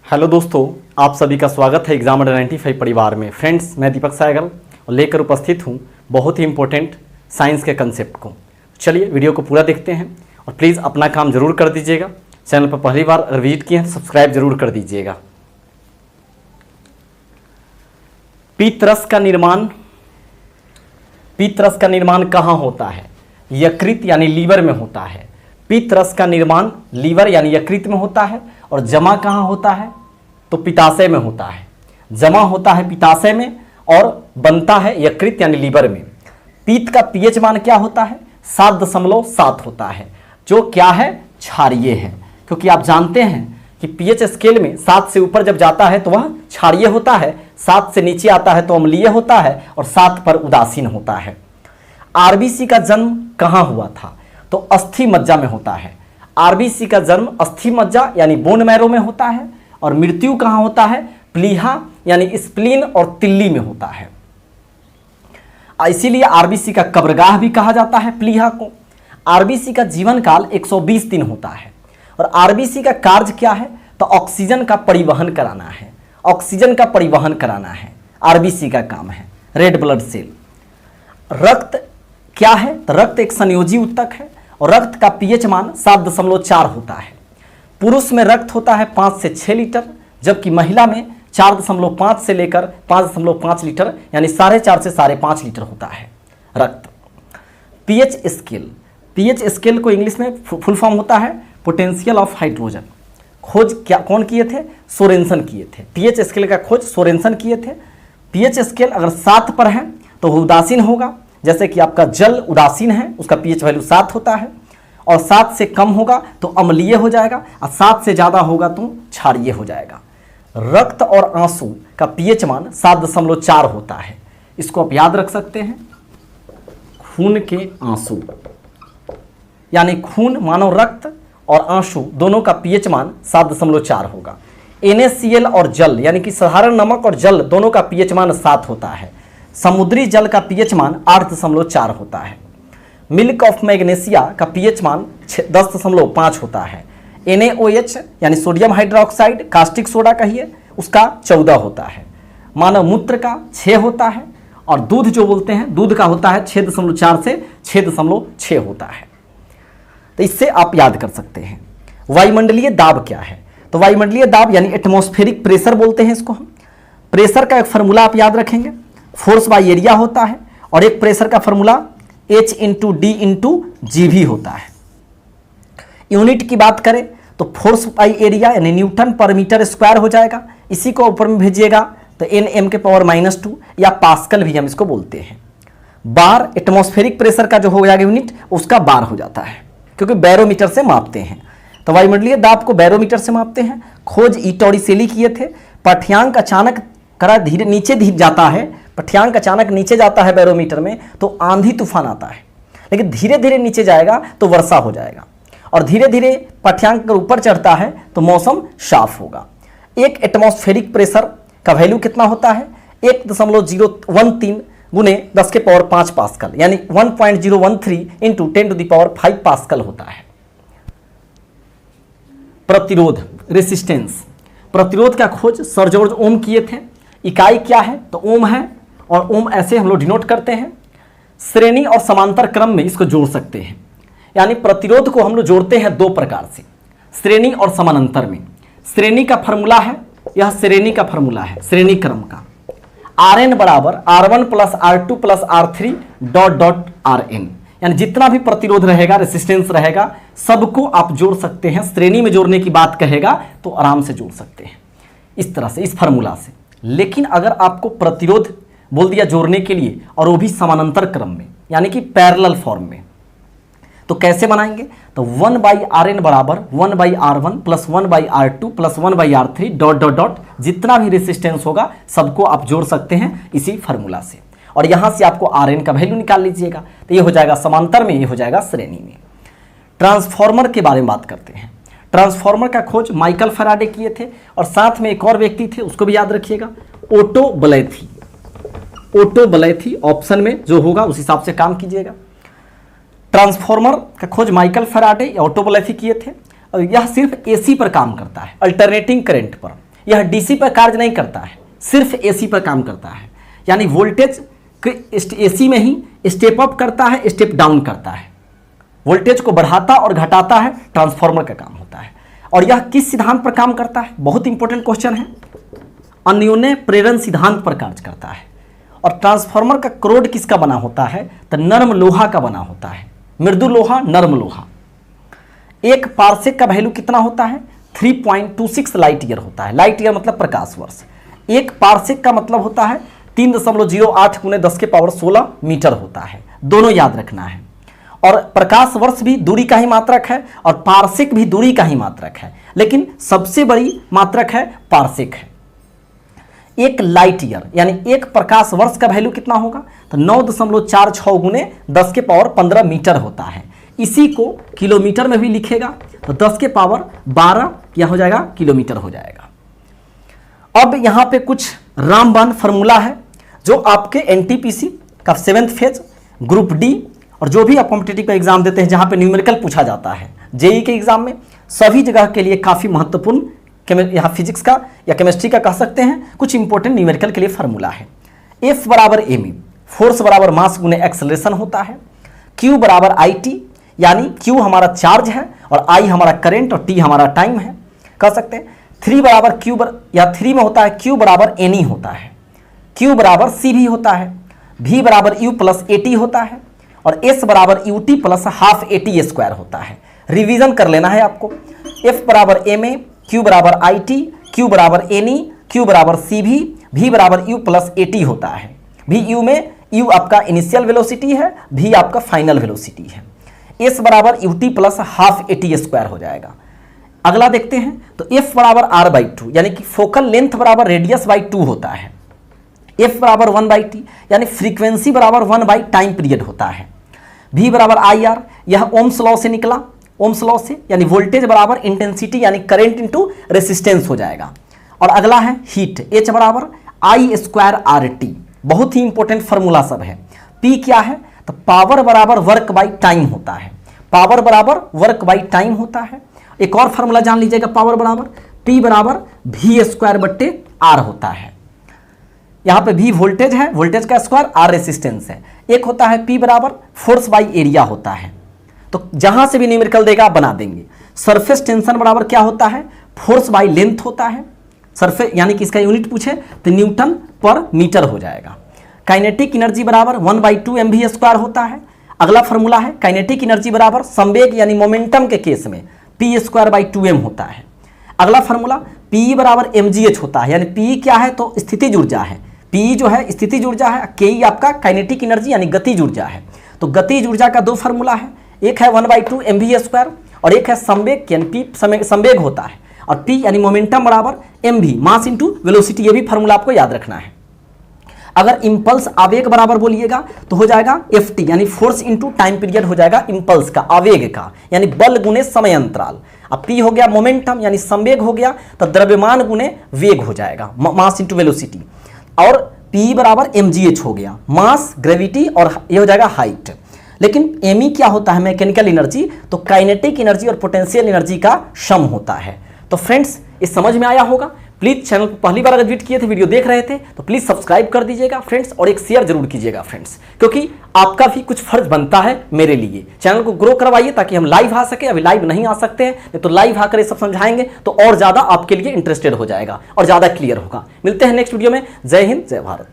Hello दोस्तों, आप सभी का स्वागत है एग्जाम अंडर 95 परिवार में। फ्रेंड्स, मैं दीपक सायगल और लेकर उपस्थित हूँ बहुत ही इंपॉर्टेंट साइंस के कंसेप्ट को। चलिए वीडियो को पूरा देखते हैं और प्लीज़ अपना काम जरूर कर दीजिएगा। चैनल पर पहली बार अगर विजिट किए हैं तो सब्सक्राइब जरूर कर दीजिएगा। पीतरस का निर्माण कहाँ होता है? यकृत यानी लीवर में होता है। पीतरस का निर्माण लीवर यानी यकृत में होता है और जमा कहाँ होता है? तो पित्ताशय में होता है। जमा होता है पित्ताशय में और बनता है यकृत यानी लीवर में। पीत का पीएच मान क्या होता है? 7.7 होता है, जो क्या है? क्षारीय है। क्योंकि आप जानते हैं कि पीएच स्केल में 7 से ऊपर जब जाता है तो वह क्षारीय होता है, 7 से नीचे आता है तो अम्लीय होता है और 7 पर उदासीन होता है। आरबीसी का जन्म कहाँ हुआ था? तो अस्थि मज्जा में होता है। आरबीसी का जन्म अस्थि मज्जा यानी बोन मैरो में होता है और मृत्यु कहाँ होता है? प्लीहा यानी स्प्लीन और तिल्ली में होता है। इसीलिए आरबीसी का कब्रगाह भी कहा जाता है प्लीहा को। आरबीसी का जीवन काल 120 दिन होता है और आरबीसी का कार्य क्या है? तो ऑक्सीजन का परिवहन कराना है। ऑक्सीजन का परिवहन कराना है आरबीसी का काम है। Red blood cell. रक्त क्या है? तो रक्त एक संयोजी ऊतक है और रक्त का पीएच मान 7.4 होता है। पुरुष में रक्त होता है 5 से 6 लीटर, जबकि महिला में 4.5 से लेकर 5.5 लीटर यानी 4.5 से 5.5 लीटर होता है रक्त। PH scale. पीएच स्केल को इंग्लिश में फुल फॉर्म होता है पोटेंशियल ऑफ हाइड्रोजन। खोज क्या कौन किए थे? सोरेनसन किए थे। पीएच स्केल का खोज सोरेनसन किए थे। पीएच स्केल अगर 7 पर है तो वो उदासीन होगा, जैसे कि आपका जल उदासीन है, उसका पीएच वैल्यू 7 होता है, और 7 से कम होगा तो अम्लीय हो जाएगा और 7 से ज़्यादा होगा तो क्षारीय हो जाएगा। रक्त और आंसू का पीएच मान 7.4 होता है। इसको आप याद रख सकते हैं। खून के आंसू यानी खून मानो रक्त और आंसू दोनों का पीएच मान 7.4 होगा। NaCl और जल यानी कि साधारण नमक और जल दोनों का पीएच मान 7 होता है। समुद्री जल का पीएच मान 8.4 होता है। मिल्क ऑफ मैग्नीशिया का पीएच मान 10.5 होता है। NaOH यानी सोडियम हाइड्रोक्साइड, कास्टिक सोडा कहिए, उसका 14 होता है। मानव मूत्र का 6 होता है और दूध जो बोलते हैं दूध का होता है 6.4 से 6.6 होता है। तो इससे आप याद कर सकते हैं। वायुमंडलीय दाब क्या है? तो वायुमंडलीय दाब यानी एटमॉस्फेरिक प्रेशर बोलते हैं इसको हम। प्रेशर का एक फार्मूला आप याद रखेंगे, फोर्स बाय एरिया होता है, और एक प्रेशर का फार्मूला H/D/G भी होता है। यूनिट की बात करें तो फोर्स बाय एरिया यानी न्यूटन पर मीटर स्क्वायर हो जाएगा। इसी को ऊपर में भेजिएगा तो Nm⁻² या पास्कल भी हम इसको बोलते हैं। बार एटमॉस्फेरिक प्रेशर का जो हो जाएगा यूनिट, उसका बार हो जाता है, क्योंकि बैरोमीटर से मापते हैं। तो वायुमंडलीय दाब को बैरोमीटर से मापते हैं। खोज टॉरिसेली किए थे। पाठ्यांक अचानक करा धीरे नीचे जाता है, पाठ्यांक अचानक नीचे जाता है बैरोमीटर में तो आंधी तूफान आता है, लेकिन धीरे धीरे नीचे जाएगा तो वर्षा हो जाएगा, और धीरे धीरे पाठ्यांक ऊपर चढ़ता है तो मौसम साफ होगा। एक एटमॉस्फेरिक प्रेशर का वैल्यू कितना होता है? 1.013 गुने 10⁵ पास्कल यानी 1.013 इंटू 10⁵ पास्कल होता है। प्रतिरोध रेसिस्टेंस। प्रतिरोध का खोज सर जॉर्ज ओम किए थे। इकाई क्या है? तो ओम है, और ओम ऐसे हम लोग डिनोट करते हैं। श्रेणी और समांतर क्रम में इसको जोड़ सकते हैं, यानी प्रतिरोध को हम लोग जोड़ते हैं 2 प्रकार से, श्रेणी और समानांतर में। श्रेणी का फॉर्मूला है, यह श्रेणी का फॉर्मूला है श्रेणी क्रम का। Rn बराबर R1 + R2 + R3 ... Rn, यानी जितना भी प्रतिरोध रहेगा, रेसिस्टेंस रहेगा, सबको आप जोड़ सकते हैं। श्रेणी में जोड़ने की बात कहेगा तो आराम से जोड़ सकते हैं इस तरह से, इस फार्मूला से। लेकिन अगर आपको प्रतिरोध बोल दिया जोड़ने के लिए, और वो भी समानांतर क्रम में यानी कि पैरेलल फॉर्म में, तो कैसे बनाएंगे? तो 1/Rn बराबर 1/R1 + 1/R2 + 1/R3 ... जितना भी रेसिस्टेंस होगा सबको आप जोड़ सकते हैं इसी फार्मूला से, और यहाँ से आपको Rn का वैल्यू निकाल लीजिएगा। तो ये हो जाएगा समांतर में, ये हो जाएगा श्रेणी में। ट्रांसफॉर्मर के बारे में बात करते हैं। ट्रांसफॉर्मर का खोज माइकल फैराडे किए थे, और साथ में एक और व्यक्ति थे, उसको भी याद रखिएगा, ओटो बलैथी। ओटो बलैथी ऑप्शन में जो होगा उस हिसाब से काम कीजिएगा। ट्रांसफॉर्मर का खोज माइकल फैराडे या ओटो बलैथी किए थे। और यह सिर्फ एसी पर काम करता है, अल्टरनेटिंग करंट पर। यह डीसी पर कार्य नहीं करता है, सिर्फ एसी पर काम करता है। यानी वोल्टेज एसी में ही स्टेप अप करता है, स्टेप डाउन करता है, वोल्टेज को बढ़ाता और घटाता है, ट्रांसफार्मर का काम होता है। और यह किस सिद्धांत पर काम करता है, बहुत इंपॉर्टेंट क्वेश्चन है, अन्योन्य प्रेरण सिद्धांत पर कार्य करता है। और ट्रांसफार्मर का क्रोड किसका बना होता है, तो नर्म लोहा का बना होता है, मृदु लोहा, नर्म लोहा। एक पारसेक का वैल्यू कितना होता है, 3.26 लाइट ईयर होता है। लाइट ईयर मतलब प्रकाश वर्ष। एक पारसेक का मतलब होता है 3.08 × 10⁻16 मीटर होता है। दोनों याद रखना है। और प्रकाश वर्ष भी दूरी का ही मात्रक है और पारसेक भी दूरी का ही मात्रक है, लेकिन सबसे बड़ी मात्रक है पारसेक है। एक लाइट ईयर यानी एक प्रकाश वर्ष का वैल्यू कितना होगा, तो 9.46 × 10⁻15 मीटर होता है। इसी को किलोमीटर में भी लिखेगा तो 10⁻12 यह हो जाएगा, किलोमीटर हो जाएगा। अब यहाँ पे कुछ रामबाण फॉर्मूला है जो आपके एनटीपीसी का 7th फेज, ग्रुप डी और जो भी आप कॉम्पिटिटिव का एग्जाम देते हैं जहाँ पे न्यूमेरिकल पूछा जाता है, जेई के एग्जाम में सभी जगह के लिए काफ़ी महत्वपूर्ण, यहाँ फिजिक्स का या केमिस्ट्री का कह सकते हैं, कुछ इंपॉर्टेंट न्यूमेरिकल के लिए फार्मूला है। F बराबर एम, फोर्स बराबर मास गुने एक्सेलरेशन होता है। Q बराबर आई टी, यानी Q हमारा चार्ज है और I हमारा करंट और T हमारा टाइम है, कह सकते हैं। 3 बराबर Q या 3 में होता है Q बराबर एन होता है, Q बराबर सी भी होता है, V बराबर U प्लस ए टी होता है और S बराबर U T plus half A T square होता है। रिवीजन कर लेना है आपको। F बराबर एम ए, Q बराबर आई टी, Q बराबर एन ई, Q बराबर सी भी, V बराबर U प्लस ए टी होता है। भी U में U आपका इनिशियल वेलोसिटी है, V आपका फाइनल वेलोसिटी है। S बराबर U T plus half A T square हो जाएगा। अगला देखते हैं तो F बराबर R/2 यानी कि फोकल लेंथ बराबर रेडियस बाई 2 होता है। F बराबर 1/T यानी फ्रीक्वेंसी बराबर 1 टाइम पीरियड होता है। V बराबर IR, यह ओम्स लॉ से निकला, ओम्स लॉ से, यानी वोल्टेज बराबर इंटेंसिटी यानी करंट इंटू रेसिस्टेंस हो जाएगा। और अगला है हीट, H बराबर I²RT, बहुत ही इंपॉर्टेंट फार्मूला सब है। P क्या है, तो पावर बराबर वर्क बाई टाइम होता है, पावर बराबर वर्क बाई टाइम होता है। एक और फार्मूला जान लीजिएगा, पावर बराबर P बराबर V²/R होता है। यहाँ पे V वोल्टेज है, वोल्टेज का स्क्वायर, R रेसिस्टेंस है। एक होता है P बराबर फोर्स बाई एरिया होता है। तो जहां से भी न्यूमेरिकल देगा आप बना देंगे। सरफेस टेंशन बराबर क्या होता है, फोर्स बाई लेंथ होता है। सरफेस यानी कि इसका यूनिट पूछे तो न्यूटन पर मीटर हो जाएगा। काइनेटिक एनर्जी बराबर 1/2 mv² होता है। अगला फार्मूला है काइनेटिक एनर्जी बराबर संवेग यानी मोमेंटम के केस में P²/2m होता है। अगला फार्मूला P बराबर mgh होता है, यानी P क्या है तो स्थितिज ऊर्जा है, P जो है स्थितिज ऊर्जा है, K आपका काइनेटिक एनर्जी यानी गतिज ऊर्जा है। तो गतिज ऊर्जा का दो फार्मूला है, एक है 1/2 mv² और एक है संवेग यानी P संवेग होता है और P यानी मोमेंटम बराबर mv मास इंटू वेलोसिटी। ये भी फार्मूला आपको याद रखना है। अगर इंपल्स आवेग बराबर बोलिएगा तो हो जाएगा ft यानी फोर्स इंटू टाइम पीरियड हो जाएगा इंपल्स का, आवेग का, यानी बल गुने समय अंतराल। अब P हो गया मोमेंटम यानी संवेग हो गया, तो द्रव्यमान गुने वेग हो जाएगा, मास इंटू वेलोसिटी। और P बराबर mgh हो गया, मास, ग्रेविटी और ये हो जाएगा हाइट। लेकिन me क्या होता है, मैकेनिकल एनर्जी, तो काइनेटिक एनर्जी और पोटेंशियल एनर्जी का सम होता है। तो फ्रेंड्स ये समझ में आया होगा। प्लीज़ चैनल को पहली बार अगर विजिट किए थे, वीडियो देख रहे थे तो प्लीज़ सब्सक्राइब कर दीजिएगा फ्रेंड्स, और एक शेयर जरूर कीजिएगा फ्रेंड्स, क्योंकि आपका भी कुछ फर्ज बनता है मेरे लिए। चैनल को ग्रो करवाइए ताकि हम लाइव आ सके। अभी लाइव नहीं आ सकते हैं, तो लाइव आकर ये सब समझाएंगे तो और ज़्यादा आपके लिए इंटरेस्टेड हो जाएगा और ज़्यादा क्लियर होगा। मिलते हैं नेक्स्ट वीडियो में। जय हिंद, जय भारत।